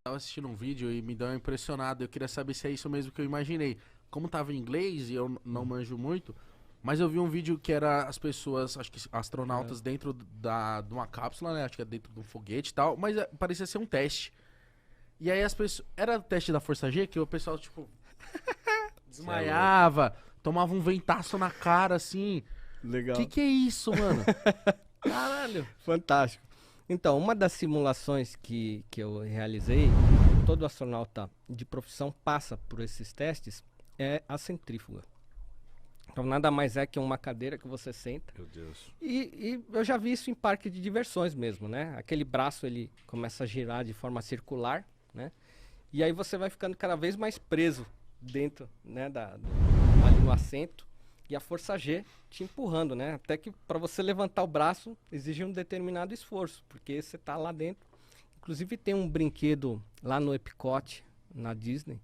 tava assistindo um vídeo e me deu uma impressionada. Eu queria saber se é isso mesmo que eu imaginei. Como tava em inglês e eu não manjo muito, mas eu vi um vídeo que era as pessoas, acho que astronautas dentro de uma cápsula, né? Acho que é dentro de um foguete e tal, mas parecia ser um teste. E aí as pessoas... Era o teste da Força G que o pessoal, tipo, desmaiava, tomava um ventaço na cara, assim. Legal. Que é isso, mano? Caralho. Fantástico. Então, uma das simulações que eu realizei, todo astronauta de profissão passa por esses testes, é a centrífuga. Então, nada mais é que uma cadeira que você senta. Meu Deus. E eu já vi isso em parque de diversões mesmo, né? Aquele braço, ele começa a girar de forma circular, né? E aí você vai ficando cada vez mais preso dentro, né, ali no assento. E a força G te empurrando, né? Até que para você levantar o braço exige um determinado esforço, porque você tá lá dentro. Inclusive tem um brinquedo lá no Epcot, na Disney,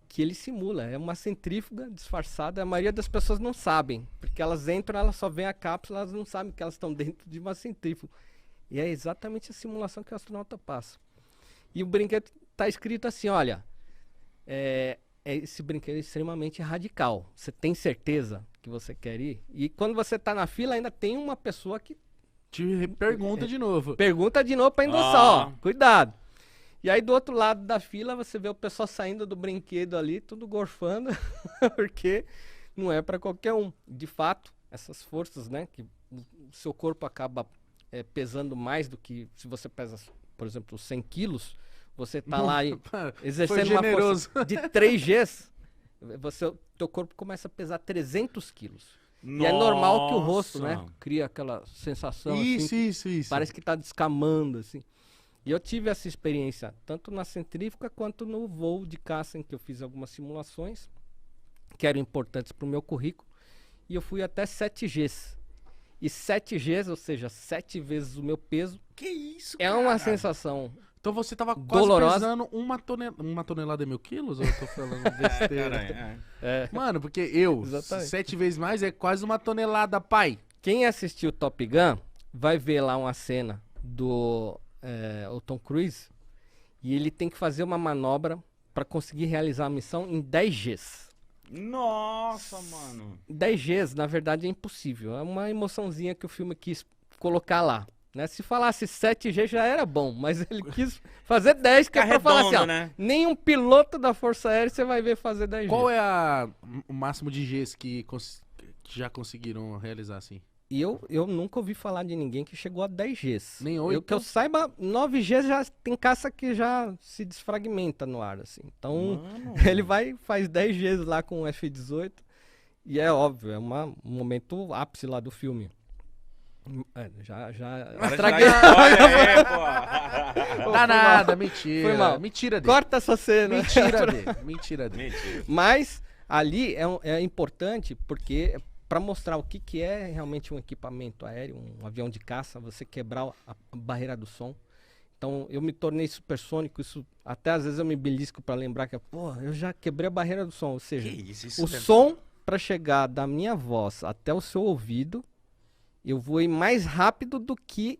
que ele simula. É uma centrífuga disfarçada. A maioria das pessoas não sabem, porque elas entram, elas só veem a cápsula, elas não sabem que elas estão dentro de uma centrífuga. E é exatamente a simulação que o astronauta passa. E o brinquedo tá escrito assim, olha, esse brinquedo é extremamente radical. Você tem certeza que você quer ir? E quando você tá na fila, ainda tem uma pessoa que Te pergunta de novo. pergunta de novo pra endossar, ó, cuidado. E aí do outro lado da fila, você vê o pessoal saindo do brinquedo ali, tudo gorfando, porque não é pra qualquer um. De fato, essas forças, né, que o seu corpo acaba pesando mais do que se você pesa, por exemplo, 100 quilos, você tá lá aí exercendo uma força de 3 Gs, teu corpo começa a pesar 300 quilos. E é normal que o rosto, né, cria aquela sensação Isso. parece que tá descamando, assim. E eu tive essa experiência, tanto na centrífuga quanto no voo de caça, em que eu fiz algumas simulações, que eram importantes para o meu currículo, e eu fui até 7 Gs. E 7 Gs, ou seja, 7 vezes o meu peso, Que isso, é uma sensação Então você tava quase dolorosa. pesando uma tonelada e 1.000 quilos? Ou eu tô falando besteira? Caralho, Mano, porque eu, Exatamente. 7 vezes mais é quase uma tonelada, pai. Quem assistiu Top Gun vai ver lá uma cena do o Tom Cruise, e ele tem que fazer uma manobra para conseguir realizar a missão em 10 Gs. Nossa, mano. 10 Gs, na verdade, é impossível. É uma emoçãozinha que o filme quis colocar lá. Né? Se falasse 7G já era bom, mas ele quis fazer 10, que é pra falar assim, ó, né? nenhum piloto da Força Aérea você vai ver fazer 10G. Qual é o máximo de Gs que já conseguiram realizar assim? E eu nunca ouvi falar de ninguém que chegou a 10 Gs. Nem 8? Que eu saiba, 9 Gs já tem caça que já se desfragmenta no ar, assim. Então, ele faz 10 Gs lá com o F-18, e é óbvio, é um momento ápice lá do filme. Já estraguei. Dá nada, mentira. Foi mal. Mentira dele. Corta essa cena. Mentira dele. Mas ali é importante porque para mostrar o que é realmente um equipamento aéreo, um avião de caça, você quebrar a barreira do som. Então eu me tornei supersônico, isso até às vezes eu me belisco para lembrar que, eu já quebrei a barreira do som, ou seja, o som para chegar da minha voz até o seu ouvido, eu voei mais rápido do que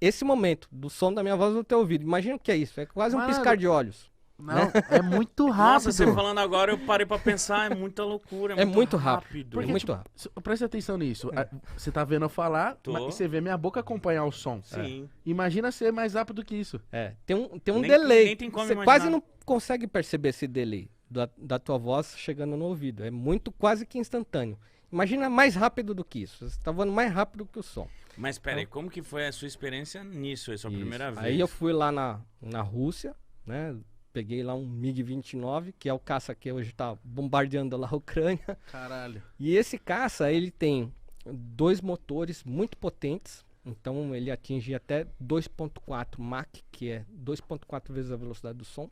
esse momento, do som da minha voz no teu ouvido. Imagina o que é isso, é quase um piscar de olhos. Não, é muito rápido. Nossa, você falando agora, eu parei pra pensar, é muita loucura, é muito rápido. Porque, muito rápido. Presta atenção nisso. Você tá vendo eu falar, mas você vê minha boca acompanhar o som. Sim. Imagina ser mais rápido que isso. Tem um Nem- delay. nem tem como Você imaginar. quase não consegue perceber esse delay da tua voz chegando no ouvido. É muito quase que instantâneo. Imagina mais rápido do que isso. Você tá voando mais rápido que o som. Mas peraí, como que foi a sua experiência nisso? É a sua primeira vez? Aí eu fui lá na Rússia, né? Peguei lá um MiG-29, que é o caça que hoje tá bombardeando lá a Ucrânia. Caralho. E esse caça, ele tem 2 motores muito potentes. Então ele atinge até 2.4 Mach, que é 2.4 vezes a velocidade do som.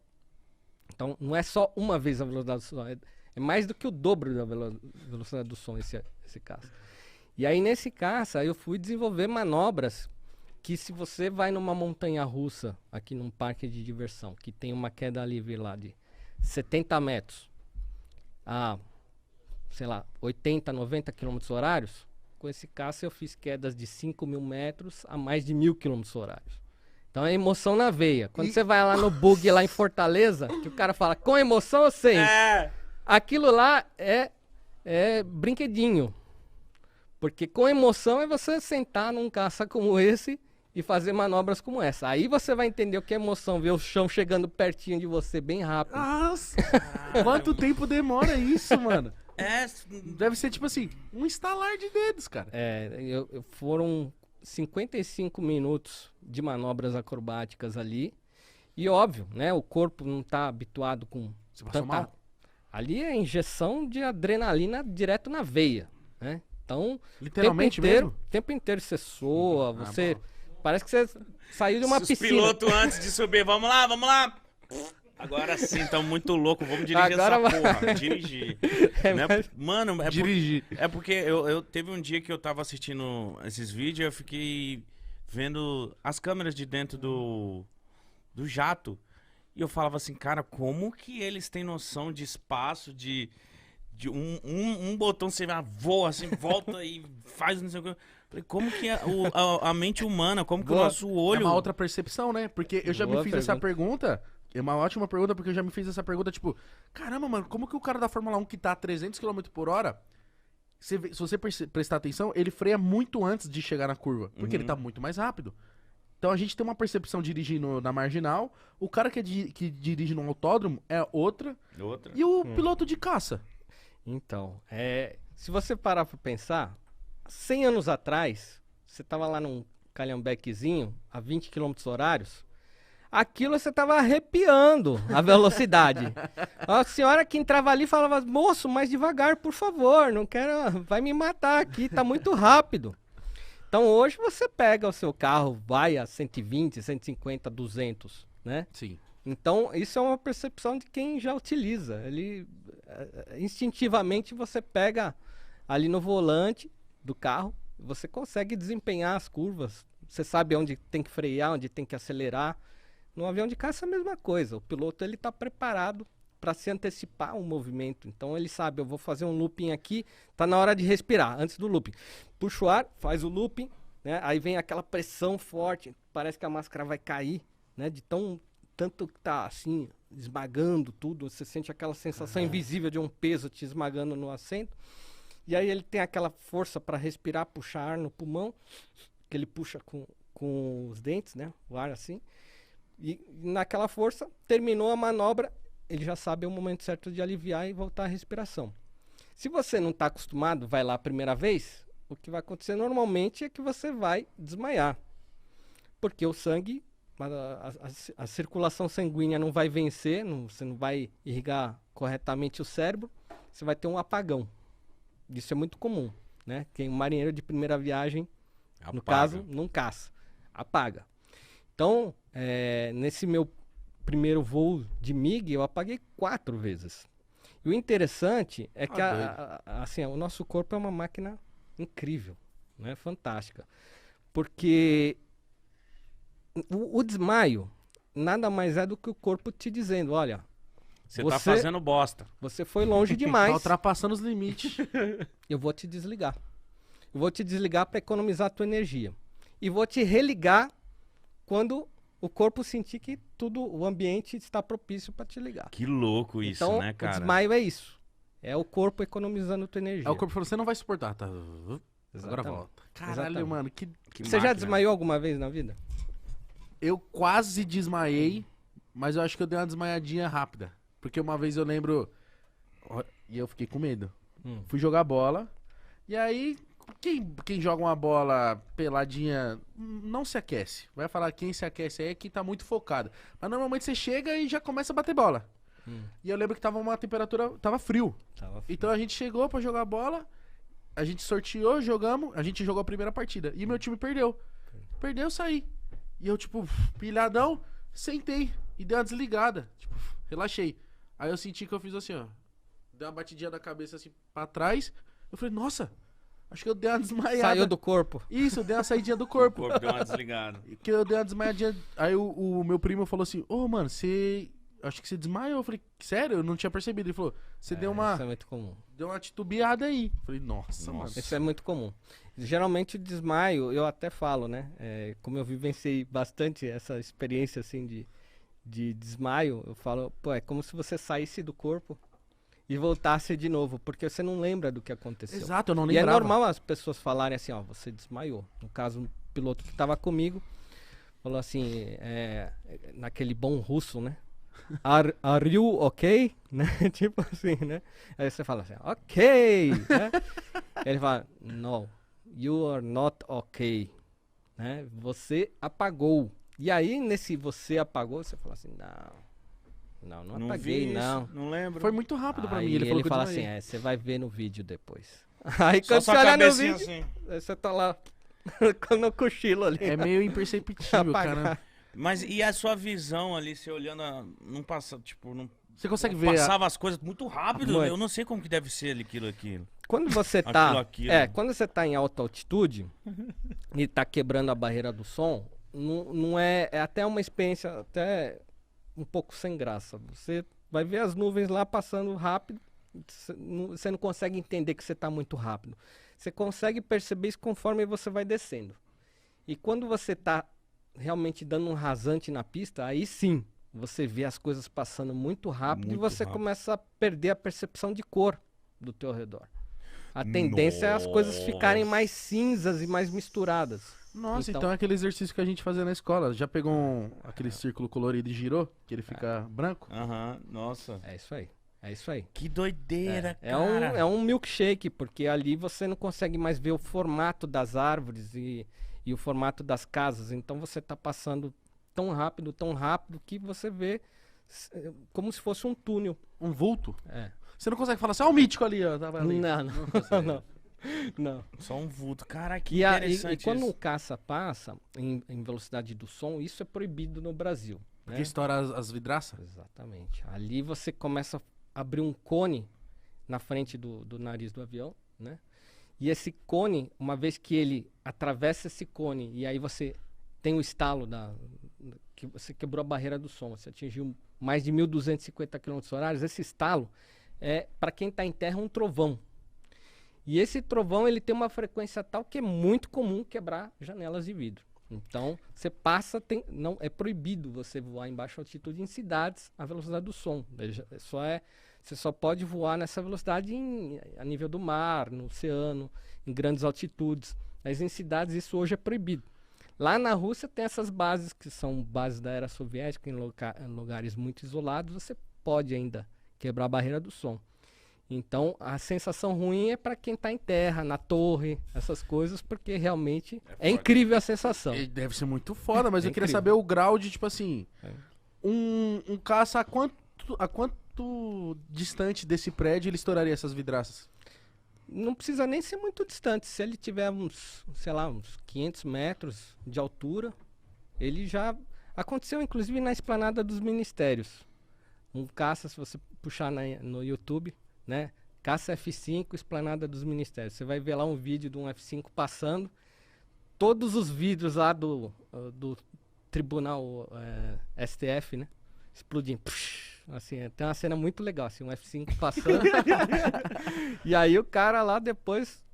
Então não é só uma vez a velocidade do som, é mais do que o dobro da velocidade do som esse caça. E aí nesse caça eu fui desenvolver manobras que se você vai numa montanha russa, aqui num parque de diversão, que tem uma queda livre lá de 70 metros a, sei lá, 80, 90 km horários, com esse caça eu fiz quedas de 5.000 metros a mais de 1.000 km horários. Então é emoção na veia. Quando você vai lá no bug lá em Fortaleza, que o cara fala com emoção ou sem, aquilo lá é brinquedinho. Porque com emoção é você sentar num caça como esse e fazer manobras como essa. Aí você vai entender o que é emoção, ver o chão chegando pertinho de você bem rápido. Nossa! Quanto tempo demora isso, mano? É, Deve ser tipo assim, um estalar de dedos, cara. Foram 55 minutos de manobras acrobáticas ali. E óbvio, né? O corpo não tá habituado com Você passou mal? Ali é injeção de adrenalina direto na veia, né? Então, Literalmente o mesmo? tempo inteiro você soa, bom. parece que você saiu de uma os piscina. pilotos antes de subir, vamos lá. Agora sim, estão muito loucos, vamos dirigir Agora essa porra. Dirigir. Né? mas- Mano, Dirigir. É porque eu teve um dia que eu tava assistindo esses vídeos e eu fiquei vendo as câmeras de dentro do jato. E eu falava assim, cara, como que eles têm noção de espaço, de um botão você voa assim, volta e faz não sei o que. Falei, como que é a mente humana, como que o nosso É olho... uma outra percepção, né? Porque eu já Boa me fiz essa pergunta. É uma ótima pergunta, porque eu já me fiz essa pergunta, tipo, caramba, mano, como que o cara da Fórmula 1 que tá a 300 km por hora, se você prestar atenção, ele freia muito antes de chegar na curva, porque ele tá muito mais rápido. Então a gente tem uma percepção dirigindo na marginal, o cara que dirige no autódromo é outra, e o piloto de caça. Então, se você parar pra pensar, 100 anos atrás, você tava lá num calhambequezinho, a 20 km horários, aquilo você tava arrepiando a velocidade. A senhora que entrava ali falava, moço, mais devagar, por favor, não quero, vai me matar aqui, tá muito rápido. Então hoje você pega o seu carro, vai a 120, 150, 200, né? Sim. Então, isso é uma percepção de quem já utiliza. Instintivamente você pega ali no volante do carro, você consegue desempenhar as curvas. Você sabe onde tem que frear, onde tem que acelerar. No avião de caça é a mesma coisa. O piloto ele está preparado para se antecipar o movimento. Então ele sabe, eu vou fazer um looping aqui, tá na hora de respirar, antes do looping. Puxa o ar, faz o looping, né? Aí vem aquela pressão forte, parece que a máscara vai cair, né? De tanto que tá assim, esmagando tudo, você sente aquela sensação invisível de um peso te esmagando no assento. E aí ele tem aquela força para respirar, puxar ar no pulmão, que ele puxa com os dentes, né? O ar assim. E naquela força, terminou a manobra, ele já sabe o momento certo de aliviar e voltar à respiração. Se você não está acostumado, vai lá a primeira vez, o que vai acontecer normalmente é que você vai desmaiar. Porque o sangue, a circulação sanguínea não vai vencer, você não vai irrigar corretamente o cérebro, você vai ter um apagão. Isso é muito comum, né? Quem marinheiro de primeira viagem, no caso, não caça, apaga. Então, nesse meu primeiro voo de MiG, eu apaguei 4 vezes. E o interessante é que assim, o nosso corpo é uma máquina incrível, né? Fantástica. Porque o desmaio nada mais é do que o corpo te dizendo, olha, Você tá fazendo bosta. Você foi longe Tá demais. ultrapassando os limites. Eu vou te desligar. Eu vou te desligar para economizar a tua energia. E vou te religar quando o corpo sentir que o ambiente está propício para te ligar. Que louco isso, Então, né, cara? o desmaio é isso. É o corpo economizando a tua energia. Aí o corpo falou, você não vai suportar, tá? Agora Exatamente. volta. Caralho, Exatamente. mano, Que Você já máquina. desmaiou alguma vez na vida? Eu quase desmaiei, mas eu acho que eu dei uma desmaiadinha rápida. Porque uma vez eu lembro, e eu fiquei com medo. Fui jogar bola, e aí quem joga uma bola peladinha não se aquece. Vai falar quem se aquece aí é quem tá muito focado. Mas normalmente você chega e já começa a bater bola. E eu lembro que tava uma temperatura, tava frio. Então a gente chegou pra jogar bola, a gente sorteou, jogamos, a gente jogou a primeira partida. E meu time perdeu. Perdeu, eu saí. E eu, tipo, pilhadão, sentei e dei uma desligada. Tipo, relaxei. Aí eu senti que eu fiz assim, ó. Dei uma batidinha na cabeça assim pra trás. Eu falei, nossa, acho que eu dei uma desmaiada. Saiu do corpo. Isso, eu dei uma saidinha do O corpo. corpo deu uma desligada. Que eu dei uma desmaiadinha. Aí o meu primo falou assim, ô, mano, você... acho que você desmaiou. Eu falei, sério? Eu não tinha percebido. Ele falou, você deu uma... Isso é muito comum. Deu uma titubeada aí. Eu falei, nossa, mano. Isso é muito comum. Geralmente o desmaio, eu até falo, né? Como eu vivenciei bastante essa experiência assim de desmaio, eu falo, pô, é como se você saísse do corpo e voltasse de novo, porque você não lembra do que aconteceu. Exato, eu não E é lembrava. normal as pessoas falarem assim, ó, você desmaiou. No caso, um piloto que estava comigo falou assim, naquele bom russo, né? Are you okay? Né? Tipo assim, né? Aí você fala assim, ok! Né? Ele fala, no, you are not okay. Né? Você apagou. E aí, nesse você apagou, você fala assim, não apaguei, vi não. isso, não lembro. Foi muito rápido pra Aí mim. Ele falou que eu fala assim, desmaiei. você vai ver no vídeo depois. Aí Só quando sua você olhar no cabecinha vídeo, assim. aí você tá lá no cochilo ali. É meio imperceptível, Apagar. cara. Mas e a sua visão ali, você olhando, não passa, tipo, não Você consegue ver... passava as coisas muito rápido, Muito. eu não sei como que deve ser aquilo. Quando você tá, Aquilo. quando você tá em alta altitude e tá quebrando a barreira do som, não é até uma experiência até um pouco sem graça. Você vai ver as nuvens lá passando rápido, você não consegue entender que você tá muito rápido. Você consegue perceber isso conforme você vai descendo. E quando você tá realmente dando um rasante na pista, aí sim, você vê as coisas passando muito rápido e Muito você rápido. começa a perder a percepção de cor do teu redor. A tendência é as coisas ficarem mais cinzas e mais misturadas. Nossa, Então- então é aquele exercício que a gente fazia na escola. Já pegou aquele círculo colorido e girou? Que ele fica branco? Aham, nossa. É isso aí. É isso aí. Que doideira, É cara. um milkshake, porque ali você não consegue mais ver o formato das árvores e o formato das casas. Então você está passando tão rápido, que você vê como se fosse um túnel. Um vulto? É. Você não consegue falar assim, ó o mítico ali, ó. Tava ali. Não. Não. Só um vulto. Cara, que E interessante quando um isso. caça passa em velocidade do som, isso é proibido no Brasil. Porque Né? estoura as vidraças? Exatamente. Ali você começa a abrir um cone na frente do nariz do avião, né? E esse cone, uma vez que ele atravessa esse cone e aí você tem o estalo que você quebrou a barreira do som, você atingiu mais de 1.250 km/h, esse estalo é, para quem está em terra, um trovão. E esse trovão ele tem uma frequência tal que é muito comum quebrar janelas de vidro. Então, você passa, não é proibido você voar em baixa altitude em cidades à velocidade do som. Você só pode voar nessa velocidade a nível do mar, no oceano, em grandes altitudes. Mas em cidades isso hoje é proibido. Lá na Rússia tem essas bases que são bases da era soviética, em lugares muito isolados, você pode ainda quebrar a barreira do som. Então, a sensação ruim é para quem está em terra, na torre, essas coisas, porque realmente é incrível a sensação. Deve ser muito foda, mas É eu queria incrível. saber o grau de, tipo assim... É. Um caça a quanto distante desse prédio ele estouraria essas vidraças? Não precisa nem ser muito distante. Se ele tiver uns, sei lá, uns 500 metros de altura, ele já... Aconteceu, inclusive, na esplanada dos ministérios. Um caça, se você puxar no YouTube, né? Caça F5, esplanada dos ministérios. Você vai ver lá um vídeo de um F5 passando. Todos os vidros lá do tribunal STF, né? Explodindo. Assim, tem uma cena muito legal, assim, um F5 passando. E aí o cara lá depois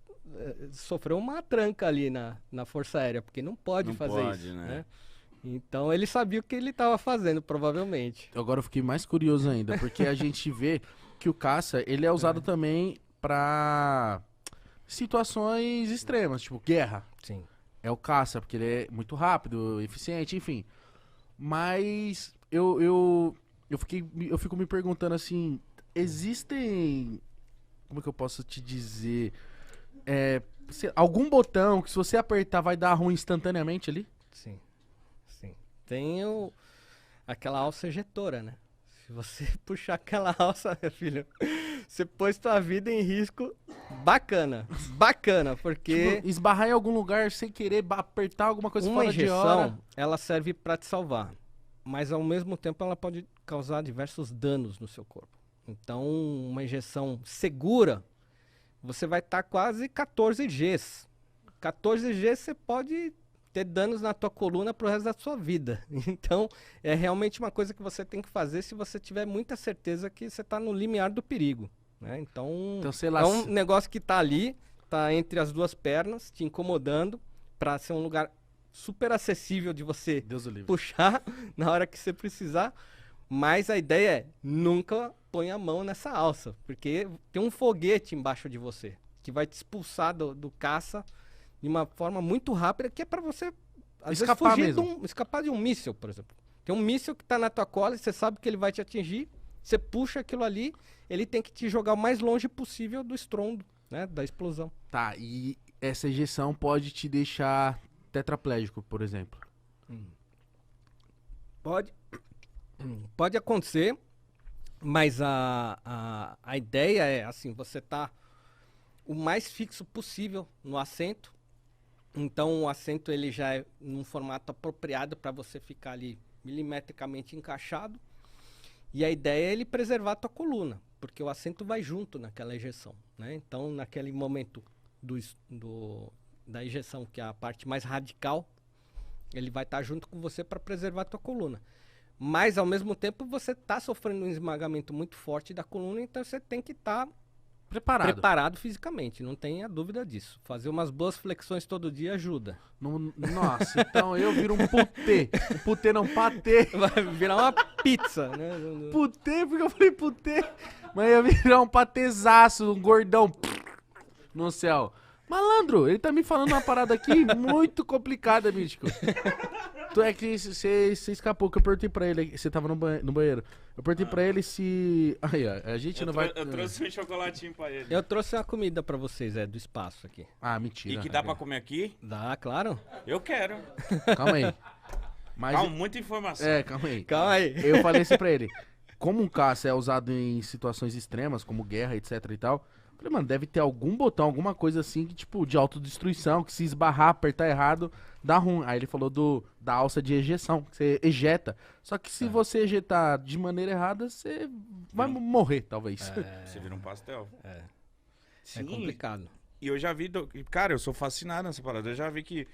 sofreu uma tranca ali na Força Aérea, porque não pode Não fazer pode, isso, né? né? Então ele sabia o que ele estava fazendo, provavelmente. Agora eu fiquei mais curioso ainda, porque a gente vê que o caça, ele é usado também pra situações extremas, tipo guerra. Sim. É o caça, porque ele é muito rápido, eficiente, enfim. Mas eu fico me perguntando assim, existem, como é que eu posso te dizer, algum botão que se você apertar vai dar ruim instantaneamente ali? Sim. Sim. Tem aquela alça ejetora, né? Se você puxar aquela alça, meu filho, você pôs tua vida em risco. Bacana. Bacana, porque Tipo, esbarrar em algum lugar sem querer apertar alguma coisa uma fora de hora. injeção, ela serve para te salvar. Mas ao mesmo tempo ela pode causar diversos danos no seu corpo. Então, uma injeção segura, você vai estar quase 14 Gs. 14 Gs você pode ter danos na tua coluna pro resto da sua vida. Então, é realmente uma coisa que você tem que fazer se você tiver muita certeza que você tá no limiar do perigo, né? Então sei lá, é um negócio que tá ali, tá entre as duas pernas, te incomodando, pra ser um lugar super acessível de você Deus o livre. puxar na hora que você precisar. Mas a ideia é, nunca põe a mão nessa alça, porque tem um foguete embaixo de você, que vai te expulsar do caça de uma forma muito rápida, que é pra você, às Escapar vezes, mesmo. escapar de um míssil, por exemplo. Tem um míssil que tá na tua cola, e você sabe que ele vai te atingir, você puxa aquilo ali, ele tem que te jogar o mais longe possível do estrondo, né, da explosão. Tá, e essa ejeção pode te deixar tetraplégico, por exemplo. Pode acontecer, mas a ideia é, assim, você tá o mais fixo possível no assento. Então o assento ele já é num formato apropriado para você ficar ali milimetricamente encaixado. E a ideia é ele preservar a tua coluna, porque o assento vai junto naquela ejeção, né? Então naquele momento da ejeção, que é a parte mais radical, ele vai estar junto com você para preservar a tua coluna. Mas ao mesmo tempo você está sofrendo um esmagamento muito forte da coluna, então você tem que estar preparado fisicamente, não tenha dúvida disso. Fazer umas boas flexões todo dia ajuda. Nossa, então eu viro um putê. Um putê não, patê. Vai virar uma pizza, né? Putê, porque eu falei putê. Mas ia virar um patezaço, um gordão no céu. Malandro, ele tá me falando uma parada aqui muito complicada, Mítico. Tu é que você escapou, que eu perguntei pra ele, você tava no banheiro. Eu perguntei pra ele se... Aí, ó, a gente não vai... Eu trouxe um chocolatinho pra ele. Eu trouxe uma comida pra vocês, do espaço aqui. Ah, mentira. E que dá pra comer aqui? Dá, claro. Eu quero. Calma aí. Mas... Calma, muita informação. calma aí. Calma aí. Eu falei assim pra ele, como um caça é usado em situações extremas, como guerra, etc e tal... Falei, mano, deve ter algum botão, alguma coisa assim, que, tipo, de autodestruição, que se esbarrar, apertar errado, dá ruim. Aí ele falou da alça de ejeção, que você ejeta. Só que se você ejetar de maneira errada, você vai morrer, talvez. Você vira um pastel. É Sim. complicado. E eu já vi... Cara, eu sou fascinado nessa parada. Eu já vi que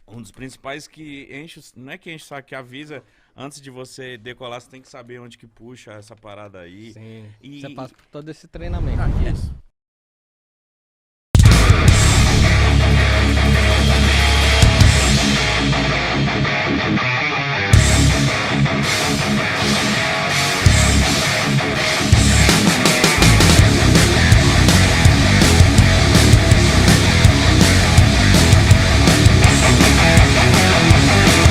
um dos principais que enche... Não é que enche o saco, que avisa... Antes de você decolar, você tem que saber onde que puxa essa parada aí. Sim. E- Você passa por todo esse treinamento. Ah, que isso.